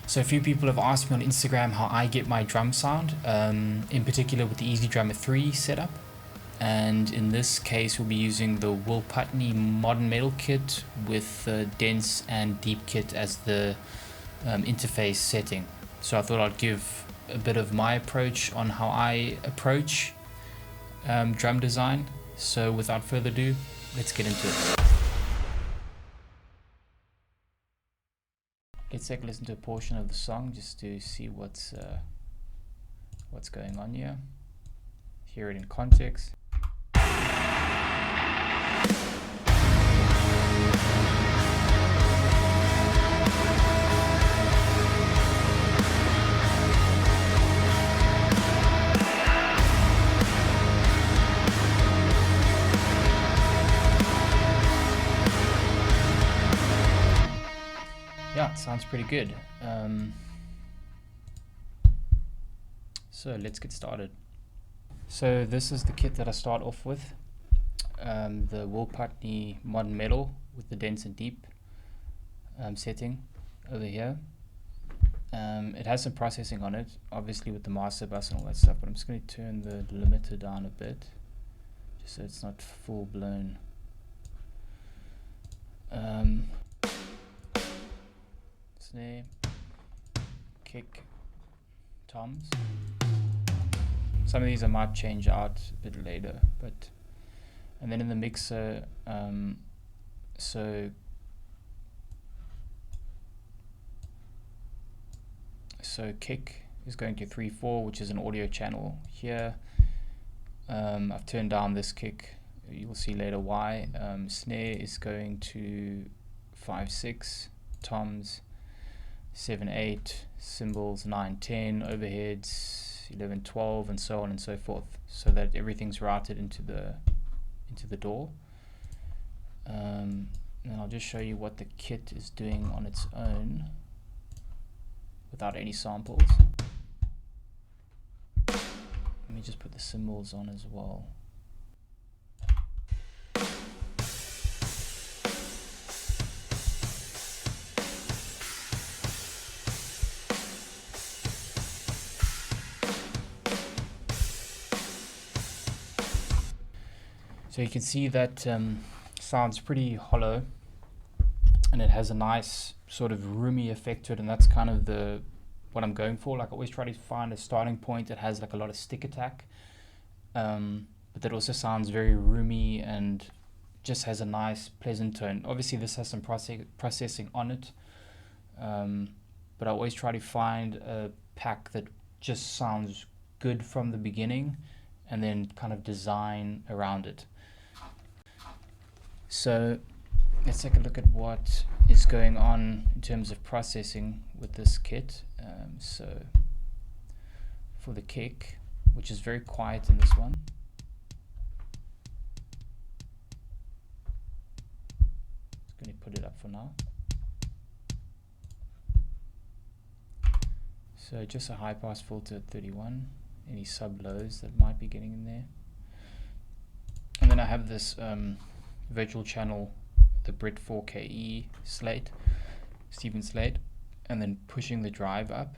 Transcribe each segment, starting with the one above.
So a few people have asked me on Instagram how I get my drum sound, in particular with the Easy Drummer 3 setup. And in this case, we'll be using the Putney Modern Metal kit with the dense and deep kit as the interface setting. So I thought I'd give a bit of my approach on how I approach drum design. So without further ado, let's get into it. Let's take a listen to a portion of the song just to see what's going on here. Hear it in context. Yeah, it sounds pretty good. So let's get started. So this is the kit that I start off with. The Putney Modern Metal with the dense and deep setting over here. It has some processing on it, obviously with the master bus and all that stuff, but I'm just going to turn the limiter down a bit, just so it's not full blown. Snare, kick, toms. Some of these I might change out a bit later, and then in the mixer, so kick is going to 3/4, which is an audio channel here. I've turned down this kick, you'll see later why. Snare is going to 5/6, toms 7/8, cymbals 9/10, overheads 11/12, and so on and so forth, so that everything's routed into the DAW. And I'll just show you what the kit is doing on its own without any samples. Let me just put the cymbals on as well. So you can see that sounds pretty hollow, and it has a nice sort of roomy effect to it, and that's kind of what I'm going for. Like I always try to find a starting point that has like a lot of stick attack, but that also sounds very roomy and just has a nice pleasant tone. Obviously this has some processing on it, but I always try to find a pack that just sounds good from the beginning and then kind of design around it. So let's take a look at what is going on in terms of processing with this kit. So for the kick, which is very quiet in this one, just going to put it up for now. So just a high pass filter at 31, any sub lows that might be getting in there. And then I have this virtual channel, the Brit 4KE slate, Stephen slate, and then pushing the drive up.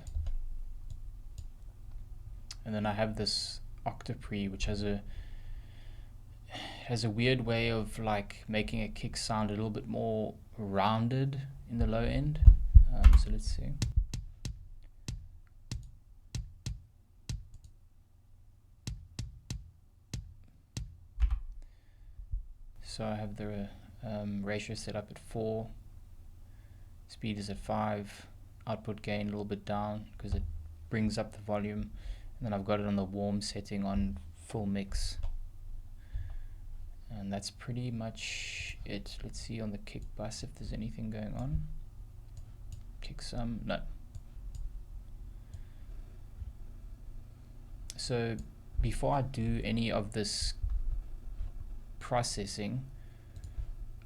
And then I have this Octapre, which has a weird way of like making a kick sound a little bit more rounded in the low end. So let's see. So I have the ratio set up at 4, speed is at 5, output gain a little bit down because it brings up the volume, and then I've got it on the warm setting on full mix, and that's pretty much it. Let's see on the kick bus if there's anything going on. Kick some, no. So before I do any of this processing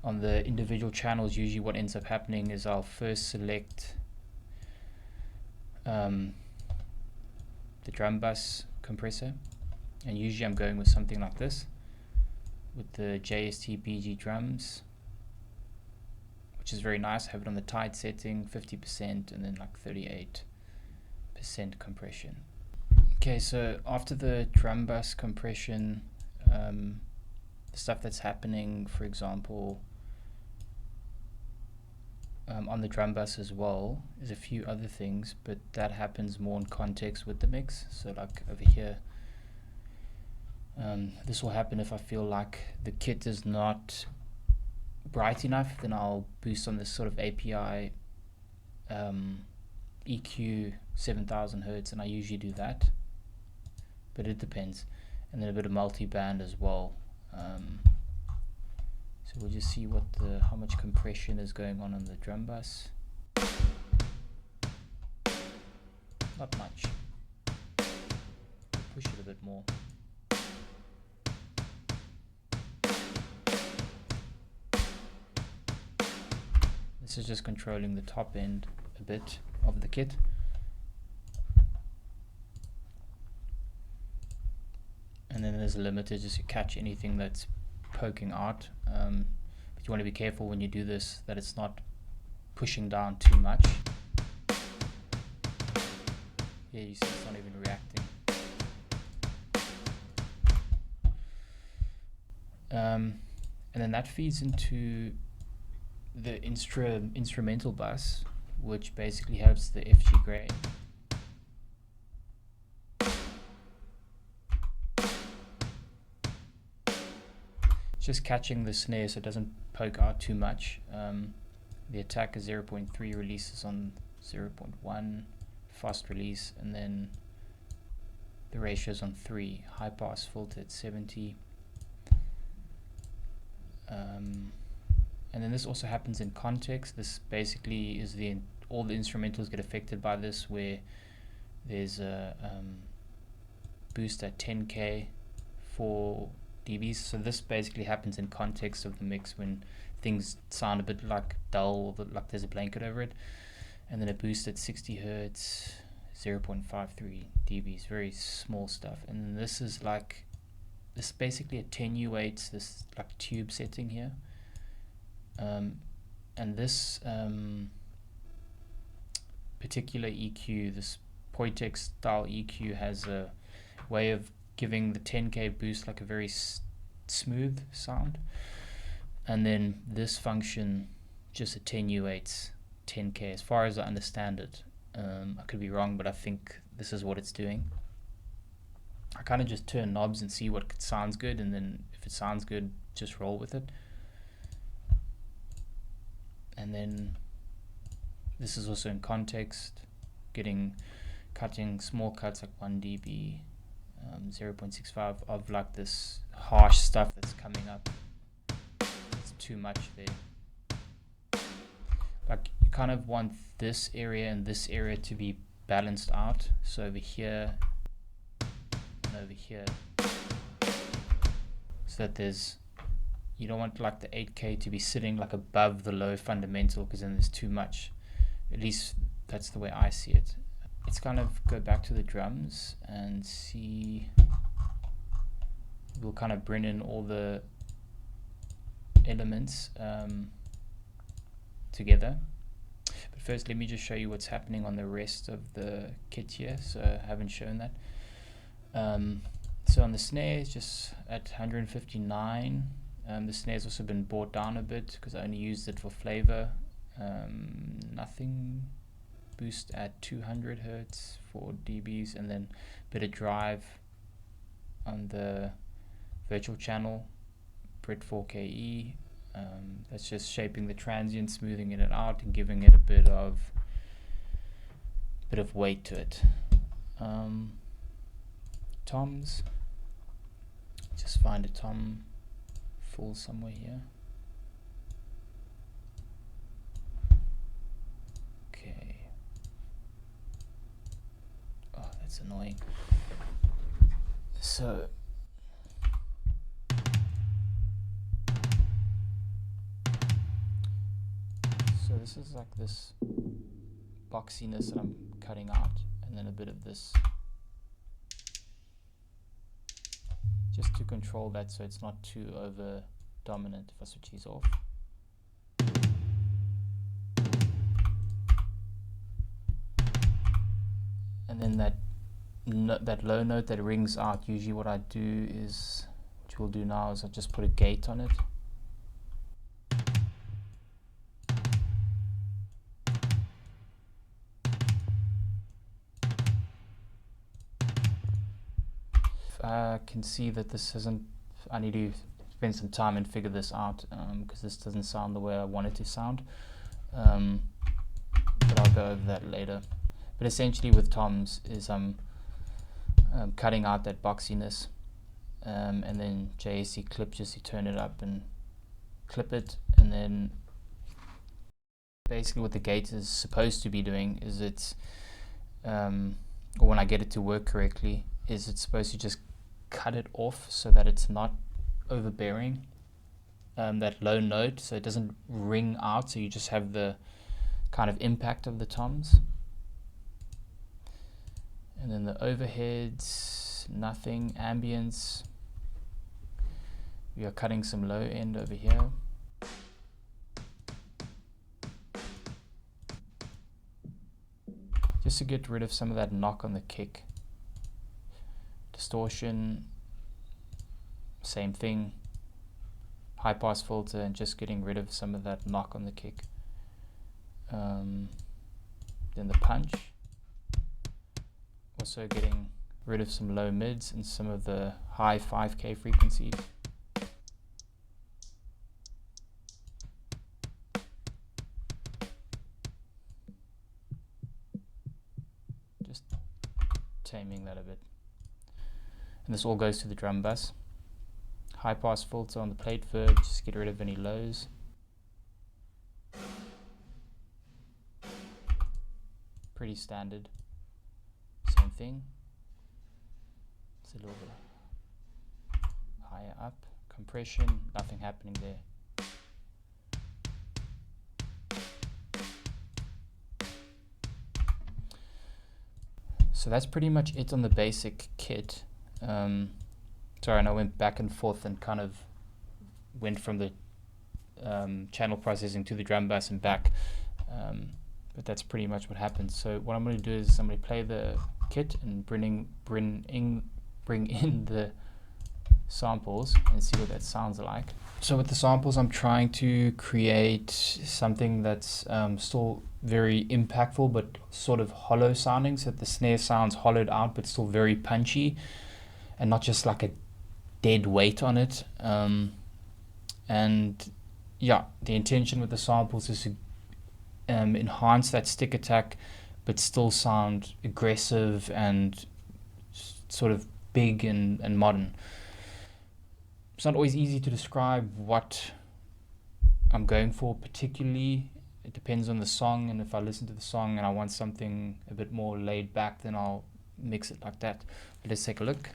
on the individual channels, usually what ends up happening is I'll first select the drum bus compressor, and usually I'm going with something like this with the JST BG drums, which is very nice. I have it on the tight setting, 50%, and then like 38% compression. Okay, so after the drum bus compression, the stuff that's happening, for example, on the drum bus as well, is a few other things, but that happens more in context with the mix. So like over here, this will happen if I feel like the kit is not bright enough, then I'll boost on this sort of API EQ 7000 Hertz, and I usually do that, but it depends. And then a bit of multi-band as well. So we'll just see how much compression is going on the drum bus. Not much. Push it a bit more. This is just controlling the top end a bit of the kit. And then there's a limiter just to catch anything that's poking out. But you want to be careful when you do this that it's not pushing down too much. Yeah, you see it's not even reacting. And then that feeds into the instrumental bus, which basically has the FG gray. Just catching the snare so it doesn't poke out too much. The attack is 0.3, releases on 0.1, fast release, and then the ratio is on 3, high pass filter at 70. And then this also happens in context. This basically is all the instrumentals get affected by this, where there's a boost at 10k for dBs. So this basically happens in context of the mix when things sound a bit like dull, or like there's a blanket over it. And then a boost at 60 Hertz, 0.53 dBs, very small stuff. And this is like, this basically attenuates this like tube setting here. And this particular EQ, this Poitex style EQ, has a way of giving the 10k boost like a very smooth sound, and then this function just attenuates 10k as far as I understand it. I could be wrong, but I think this is what it's doing. I kind of just turn knobs and see what sounds good, and then if it sounds good, just roll with it. And then this is also in context, cutting small cuts like 1 dB, 0.65 of like this harsh stuff that's coming up. It's too much there. Like you kind of want this area and this area to be balanced out. So over here and over here, so that you don't want like the 8K to be sitting like above the low fundamental, because then there's too much. At least that's the way I see it. Let's kind of go back to the drums and see. We'll kind of bring in all the elements together. But first, let me just show you what's happening on the rest of the kit here. So I haven't shown that. So on the snare, it's just at 159. The snare's also been brought down a bit because I only used it for flavor. Nothing. Boost at 200 Hertz for dBs, and then a bit of drive on the virtual channel, Brit 4KE. That's just shaping the transient, smoothing it out, and giving it a bit of weight to it. Toms. Just find a tom full somewhere here. Okay. Oh, that's annoying. So this is like this boxiness that I'm cutting out, and then a bit of this, just to control that so it's not too over dominant if I switch these off. And then that low note that rings out, usually what I do is, which we'll do now, is I just put a gate on it. I can see that this isn't, I need to spend some time and figure this out, because this doesn't sound the way I want it to sound, but I'll go over that later. But essentially with toms is I'm cutting out that boxiness, and then JSC clip, just you turn it up and clip it, and then basically what the gate is supposed to be doing is it's, or when I get it to work correctly, is it's supposed to just cut it off so that it's not overbearing, that low note, so it doesn't ring out, so you just have the kind of impact of the toms. And then the overheads, nothing. Ambience, we are cutting some low end over here. Just to get rid of some of that knock on the kick. Distortion, same thing. High pass filter, and just getting rid of some of that knock on the kick. Then the punch. Also getting rid of some low mids and some of the high 5K frequencies. Just taming that a bit. And this all goes to the drum bus. High pass filter on the plate verb, just get rid of any lows. Pretty standard. Same thing. It's a little bit higher up. Compression, nothing happening there. So that's pretty much it on the basic kit. Sorry, and I went back and forth and kind of went from the channel processing to the drum bus and back, but that's pretty much what happens. So what I'm going to do is I'm going to play the kit and bring in the samples and see what that sounds like. So with the samples, I'm trying to create something that's still very impactful but sort of hollow sounding, so that the snare sounds hollowed out but still very punchy and not just like a dead weight on it. And yeah, the intention with the samples is to enhance that stick attack but still sound aggressive and sort of big and modern. It's not always easy to describe what I'm going for particularly. It depends on the song, and if I listen to the song and I want something a bit more laid back, then I'll mix it like that. But let's take a look.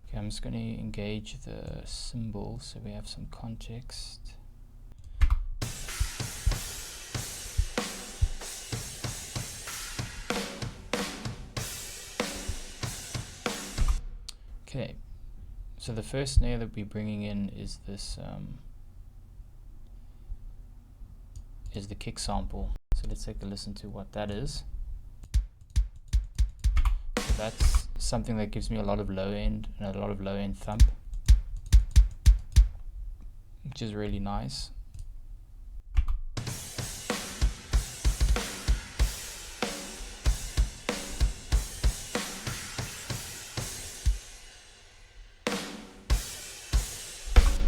Okay, I'm just going to engage the cymbal so we have some context. Okay, so the first snare that we're bringing in is this, is the kick sample. So let's take a listen to what that is. So that's something that gives me a lot of low end and a lot of low end thump, which is really nice.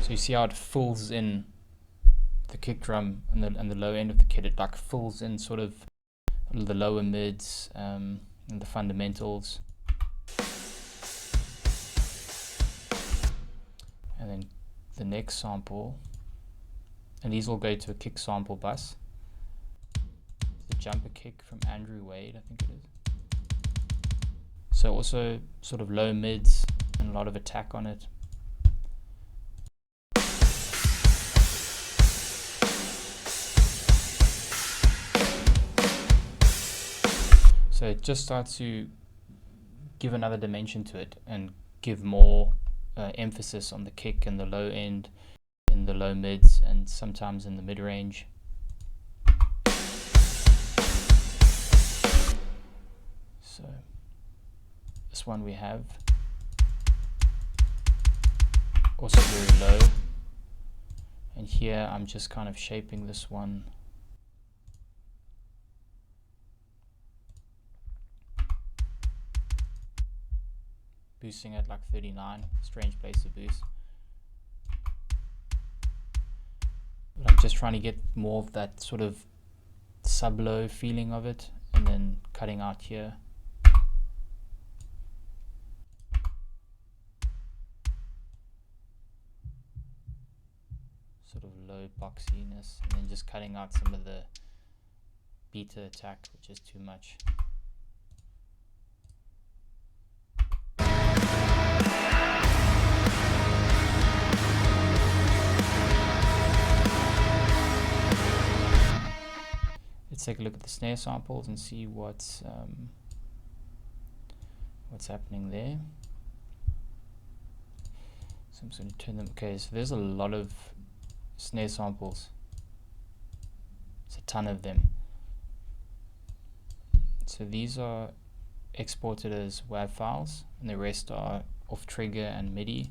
So you see how it fills in the kick drum and the low end of the kit. It like fills in sort of the lower mids and the fundamentals. And then the next sample, and these all go to a kick sample bus. The jumper kick from Andrew Wade, I think it is. So also sort of low mids and a lot of attack on it. So it just starts to give another dimension to it and give more emphasis on the kick and the low end, in the low mids, and sometimes in the mid range. So this one we have also very low, and here I'm just kind of shaping this one boosting at like 39, strange place to boost. But I'm just trying to get more of that sort of sub-low feeling of it, and then cutting out here. Sort of low boxiness, and then just cutting out some of the beta attack, which is too much. Let's take a look at the snare samples and see what's happening there. So I'm just going to turn them. Okay, so there's a lot of snare samples. It's a ton of them. So these are exported as WAV files, and the rest are off trigger and MIDI.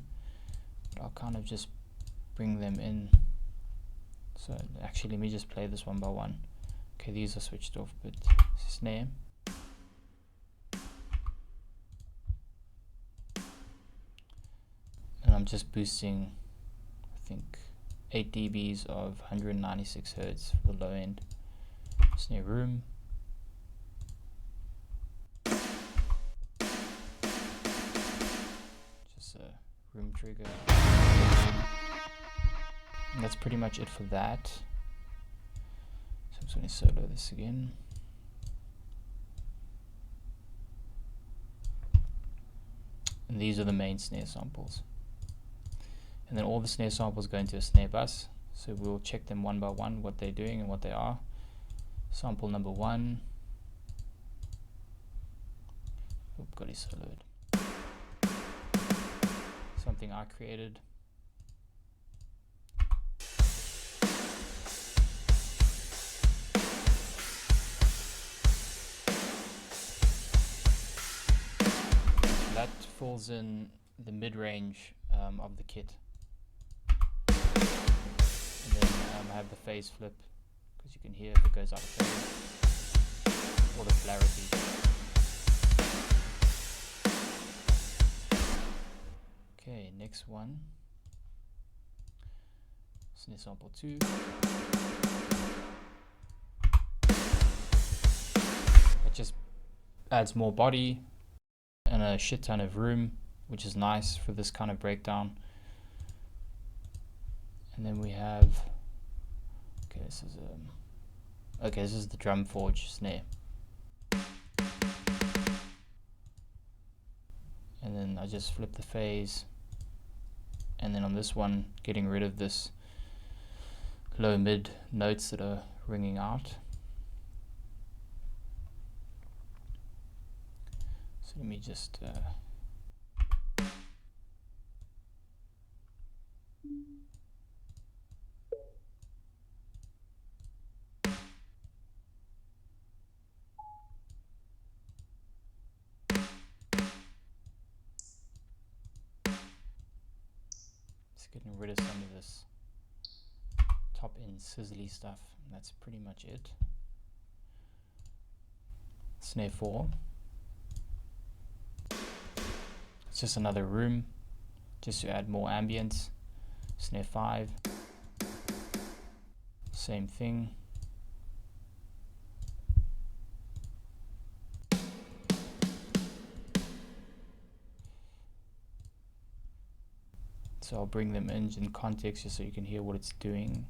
But I'll kind of just bring them in. So actually, let me just play this one by one. Okay, these are switched off, but snare. And I'm just boosting, I think, 8 dBs of 196 Hertz for the low end. Snare room. Just a room trigger. And that's pretty much it for that. So I'm just going to solo this again. And these are the main snare samples. And then all the snare samples go into a snare bus. So we'll check them one by one, what they're doing and what they are. Sample number 1. Oop, got it soloed. Something I created. That falls in the mid-range of the kit. And then I have the phase flip, because you can hear if it goes out of phase, or the clarity. Okay, next one. Snare sample 2. It just adds more body and a shit ton of room, which is nice for this kind of breakdown. And then we have, this is the drum forge snare. And then I just flip the phase, and then on this one, getting rid of this low mid notes that are ringing out. So let me just getting rid of some of this top end sizzly stuff. And that's pretty much it. Snare 4. It's just another room, just to add more ambience. Snare 5. Same thing. So I'll bring them in context just so you can hear what it's doing.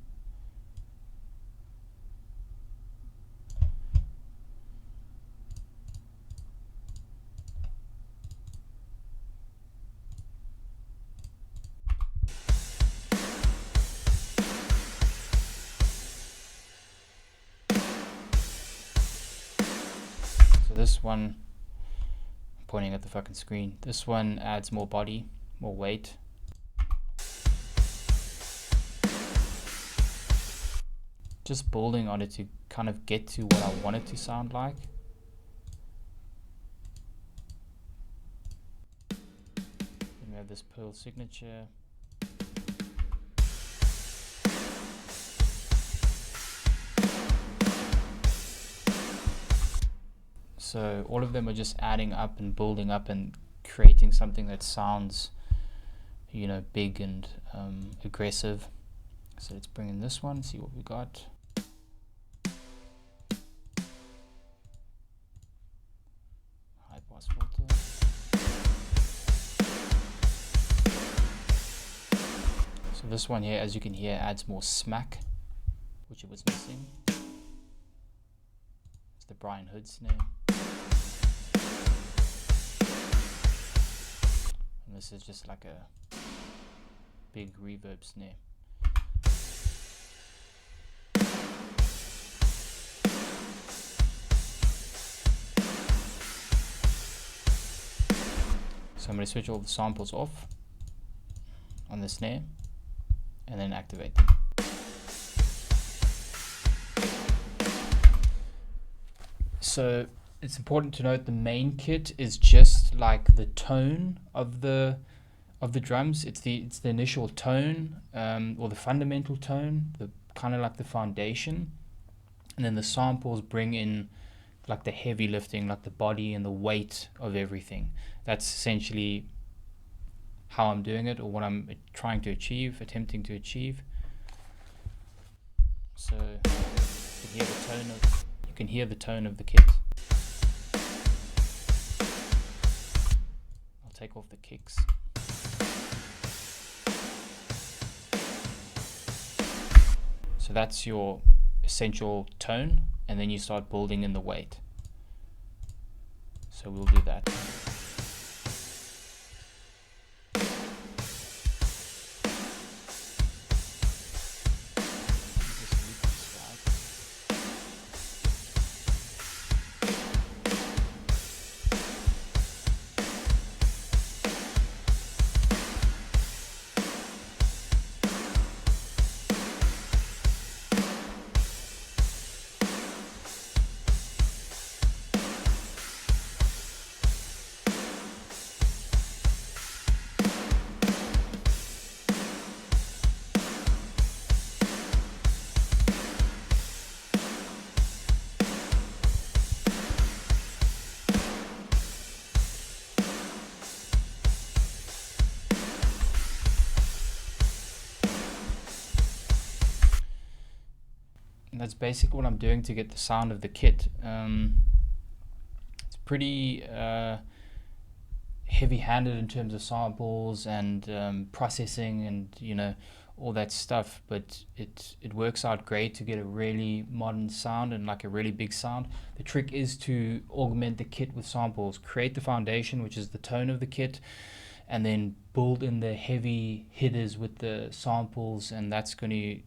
So this one, I'm pointing at the fucking screen, this one adds more body, more weight. Just building on it to kind of get to what I want it to sound like. have this Pearl signature. So all of them are just adding up and building up and creating something that sounds, you know, big and aggressive. So let's bring in this one, see what we got. High pass filter. So this one here, as you can hear, adds more smack, which it was missing. It's the Brian Hood snare. And this is just like a big reverb snare. So I'm going to switch all the samples off on the snare and then activate them. So it's important to note the main kit is just like the tone of the drums. It's the initial tone, or the fundamental tone, the kind of like the foundation, and then the samples bring in like the heavy lifting, like the body and the weight of everything. That's essentially how I'm doing it, or what I'm trying to achieve, attempting to achieve. So you can hear the tone of the kit. I'll take off the kicks. So that's your essential tone, and then you start building in the weight. So we'll do that. And that's basically what I'm doing to get the sound of the kit. It's pretty heavy-handed in terms of samples and processing and, you know, all that stuff, but it works out great to get a really modern sound and like a really big sound. The trick is to augment the kit with samples, create the foundation, which is the tone of the kit, and then build in the heavy hitters with the samples, and that's going to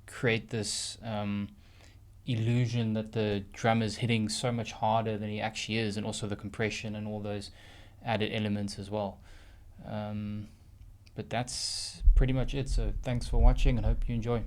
create this illusion that the drum is hitting so much harder than he actually is, and also the compression and all those added elements as well. But that's pretty much it. So thanks for watching and hope you enjoy.